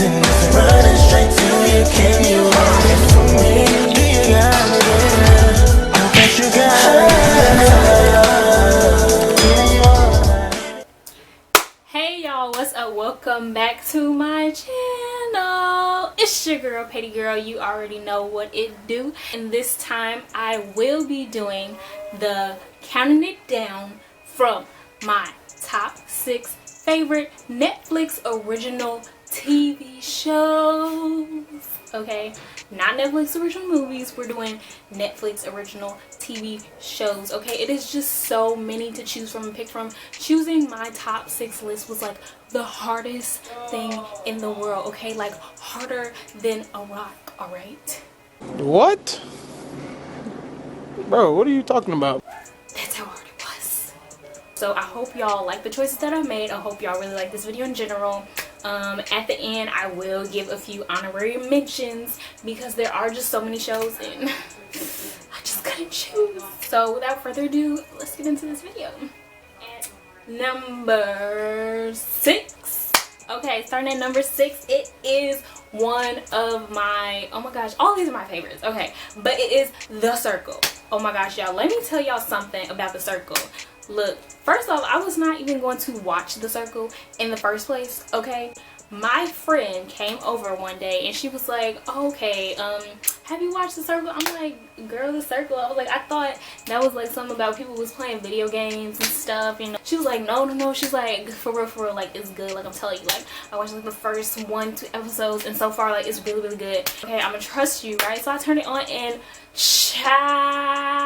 chasing this, running straight to you. Can you hold it for me? Do you got me there? I bet you got it. Hey y'all, what's up? Welcome back to my channel. It's your girl, Petty Girl. You already know what it do. And this time I will be doing the counting it down from my top 6 favorite Netflix original TV shows. Okay, not Netflix original movies. We're doing Netflix original TV shows. Okay, it is just so many to choose from and pick from. Choosing my top 6 list was like the hardest thing in the world. Okay, like harder than a rock. All right. What? Bro, what are you talking about? That's how hard it was. So I hope y'all like the choices that I made. I hope y'all really like this video in general. At the end I will give a few honorary mentions because there are just so many shows and I just couldn't choose. So without further ado, let's get into this video. At number 6. Okay, starting at number 6, it is one of my, oh my gosh, all these are my favorites. Okay, but it is The Circle. Oh my gosh, y'all, let me tell y'all something about The Circle. Look, first off, I was not even going to watch The Circle in the first place. Okay, my friend came over one day and she was like, oh, okay, have you watched The Circle? I'm like, girl, The Circle. I was like, I thought that was like something about people was playing video games and stuff, you know. She was like, no. She's like, for real, like, it's good. Like, I'm telling you, like, I watched like the first 1-2 episodes and so far, like, it's really good. Okay, I'm gonna trust you, right? So I turned it on and child,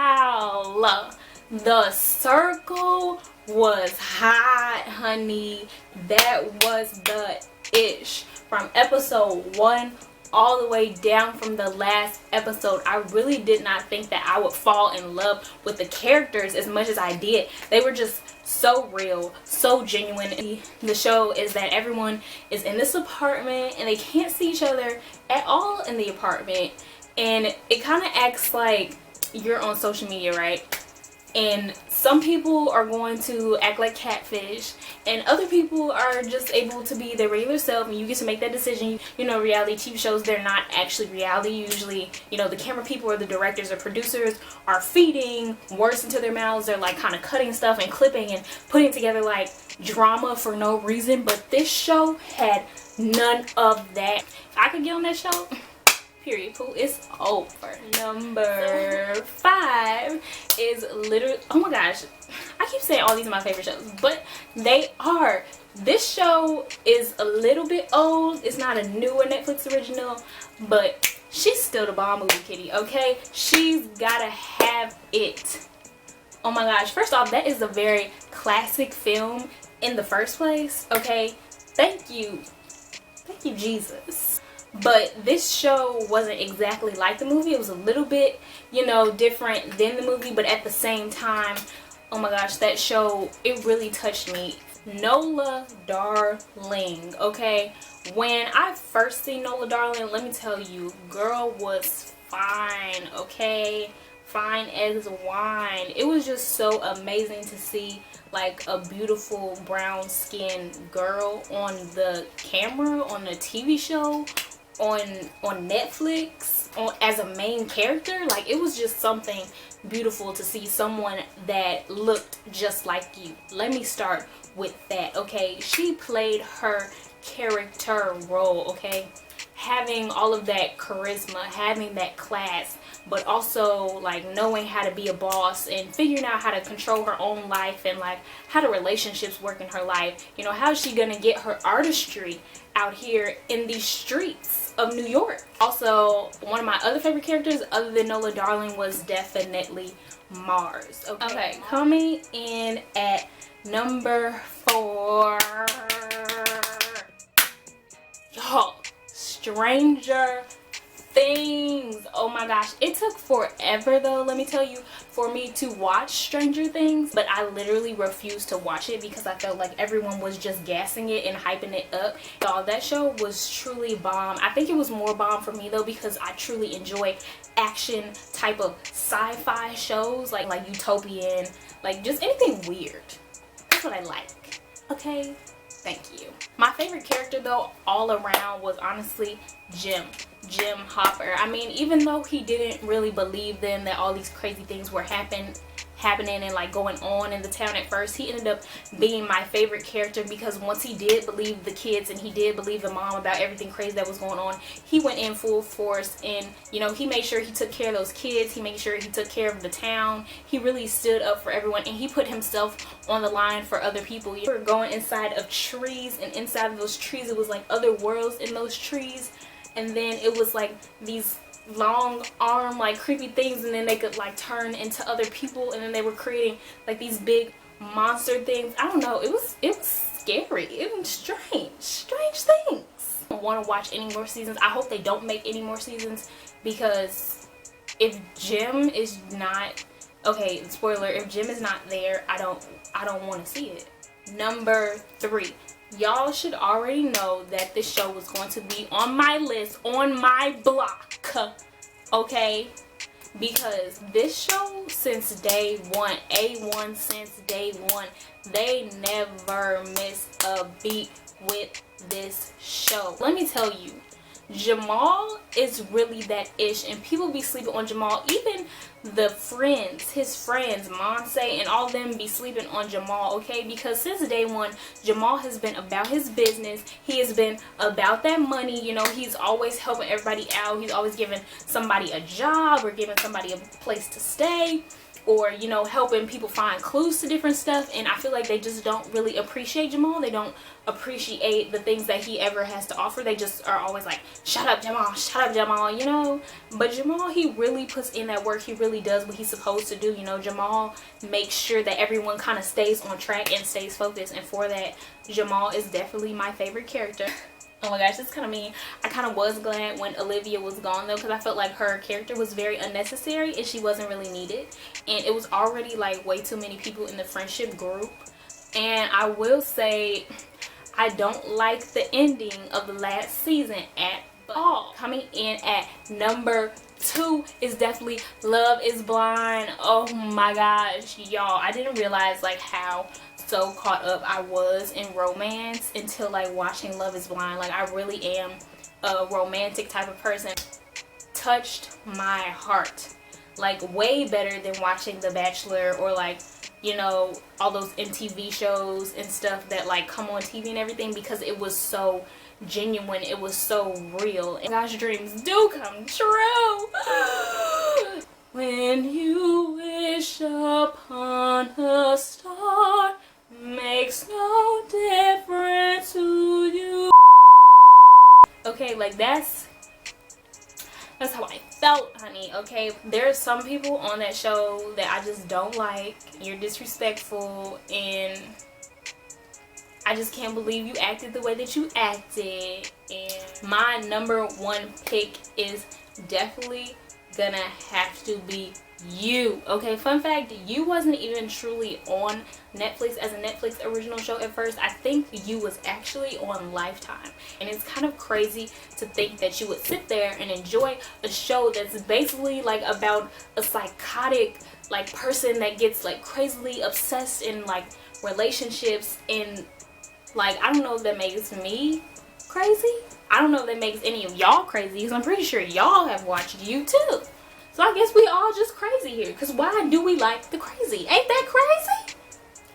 The Circle was hot, honey. That was the ish. From episode 1 all the way down from the last episode, I really did not think that I would fall in love with the characters as much as I did. They were just so real, so genuine. The show is that everyone is in this apartment and they can't see each other at all in the apartment, and it kind of acts like you're on social media, right? And some people are going to act like catfish and other people are just able to be their regular self, and you get to make that decision. You know, reality TV shows, they're not actually reality. Usually, you know, the camera people or the directors or producers are feeding words into their mouths. They're like kind of cutting stuff and clipping and putting together like drama for no reason. But this show had none of that. If I could get on that show, period, poo, it's over. Number 5 is literally, oh my gosh, I keep saying all these are my favorite shows, but they are. This show is a little bit old. It's not a newer Netflix original, but she's still the bomb movie, kitty, okay? She's gotta have it. Oh my gosh, first off, that is a very classic film in the first place, okay? Thank you Jesus. But this show wasn't exactly like the movie. It was a little bit, you know, different than the movie, but at the same time, oh my gosh, that show, it really touched me. Nola Darling, okay? When I first seen Nola Darling, let me tell you, girl was fine, okay? Fine as wine. It was just so amazing to see like a beautiful brown skinned girl on the camera, on the TV show, on Netflix, as a main character. Like, it was just something beautiful to see someone that looked just like you. Let me start with that, okay? She played her character role, okay? Having all of that charisma, having that class, but also like knowing how to be a boss and figuring out how to control her own life and like how the relationships work in her life. You know, how is she gonna get her artistry out here in these streets of New York? Also, one of my other favorite characters other than Nola Darling was definitely Mars. Okay, coming in at number 4, y'all, Stranger Things. Oh my gosh, it took forever though, let me tell you, for me to watch Stranger Things, but I literally refused to watch it because I felt like everyone was just gassing it and hyping it up. Y'all, that show was truly bomb. I think it was more bomb for me though because I truly enjoy action type of sci-fi shows, like utopian, like just anything weird. That's what I like, okay? Thank you. My favorite character though all around was honestly Jim Hopper. I mean, even though he didn't really believe then that all these crazy things were happening and like going on in the town at first, he ended up being my favorite character because once he did believe the kids and he did believe the mom about everything crazy that was going on, he went in full force and, you know, he made sure he took care of those kids. He made sure he took care of the town. He really stood up for everyone and he put himself on the line for other people. You were going inside of trees, and inside of those trees it was like other worlds in those trees, and then it was like these long arm like creepy things, and then they could like turn into other people, and then they were creating like these big monster things. I don't know, it was scary. It was strange things. I don't want to watch any more seasons. I hope they don't make any more seasons, because if Jim is not, okay, spoiler, if Jim is not there, I don't want to see it. Number 3, y'all should already know that this show was going to be on my list, on my block, okay? Because this show, since day one, A1 since day one, they never missed a beat with this show. Let me tell you, Jamal is really that ish, and people be sleeping on Jamal. Even the friends, his friends, Monse and all them be sleeping on Jamal, okay? Because since day one, Jamal has been about his business. He has been about that money. You know, he's always helping everybody out. He's always giving somebody a job or giving somebody a place to stay, or, you know, helping people find clues to different stuff. And I feel like they just don't really appreciate Jamal. They don't appreciate the things that he ever has to offer. They just are always like, shut up Jamal, you know. But Jamal, he really puts in that work. He really does what he's supposed to do. You know, Jamal makes sure that everyone kind of stays on track and stays focused, and for that, Jamal is definitely my favorite character. Oh my gosh, it's kind of mean. I kind of was glad when Olivia was gone though, because I felt like her character was very unnecessary and she wasn't really needed, and it was already like way too many people in the friendship group. And I will say, I don't like the ending of the last season at all. Coming in at number 2 is definitely Love is Blind. Oh my gosh, y'all, I didn't realize like how so caught up I was in romance until like watching Love is Blind. Like, I really am a romantic type of person. Touched my heart, like way better than watching The Bachelor or like, you know, all those MTV shows and stuff that like come on TV and everything, because it was so genuine, it was so real. And gosh, dreams do come true. When you wish upon a star, makes no difference to you. Okay, like that's how I felt, honey, okay? There's some people on that show that I just don't like. You're disrespectful, and I just can't believe you acted the way that you acted. And my number 1 pick is definitely gonna have to be You. Okay, fun fact, You wasn't even truly on Netflix as a Netflix original show at first. I think You was actually on Lifetime, and it's kind of crazy to think that you would sit there and enjoy a show that's basically like about a psychotic like person that gets like crazily obsessed in like relationships, and like, I don't know if that makes me crazy. I don't know if that makes any of y'all crazy, because I'm pretty sure y'all have watched You too. So I guess we all just crazy here, because why do we like the crazy? Ain't that crazy?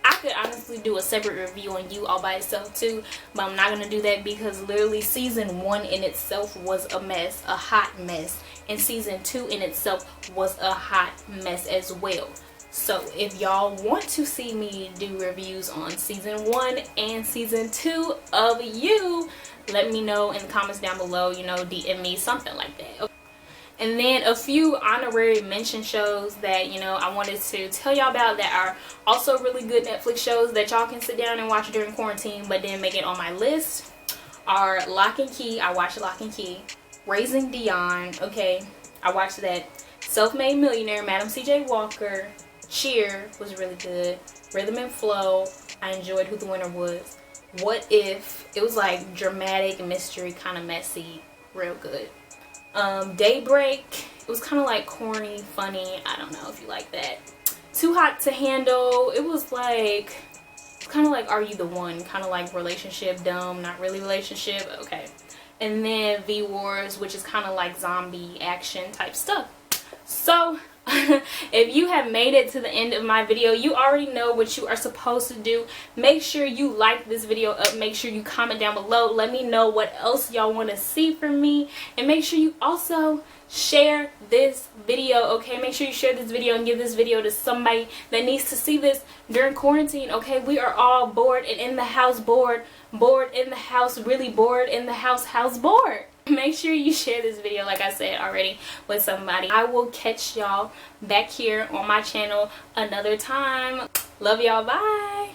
I could honestly do a separate review on You all by itself too, but I'm not going to do that because literally season 1 in itself was a mess, a hot mess, and season 2 in itself was a hot mess as well. So if y'all want to see me do reviews on season 1 and season 2 of You, let me know in the comments down below, you know, DM me, something like that. Okay. And then a few honorary mention shows that, you know, I wanted to tell y'all about that are also really good Netflix shows that y'all can sit down and watch during quarantine but didn't make it on my list are Lock and Key. I watched Lock and Key. Raising Dion. Okay, I watched that. Self-Made Millionaire, Madam C.J. Walker. Cheer was really good. Rhythm and Flow, I enjoyed who the winner was. What If, it was like dramatic, mystery, kind of messy, real good. Daybreak, it was kind of like corny, funny, I don't know if you like that. Too Hot to Handle, it was like kind of like Are You the One, kind of like relationship dumb, not really relationship. Okay. And then V Wars, which is kind of like zombie action type stuff. So if you have made it to the end of my video, you already know what you are supposed to do. Make sure you like this video up. Make sure you comment down below. Let me know what else y'all want to see from me. And make sure you also share this video, okay? Make sure you share this video and give this video to somebody that needs to see this during quarantine, okay? We are all bored and in the house, bored in the house, really bored in the house bored. Make sure you share this video, like I said already, with somebody. I will catch y'all back here on my channel another time. Love y'all. Bye.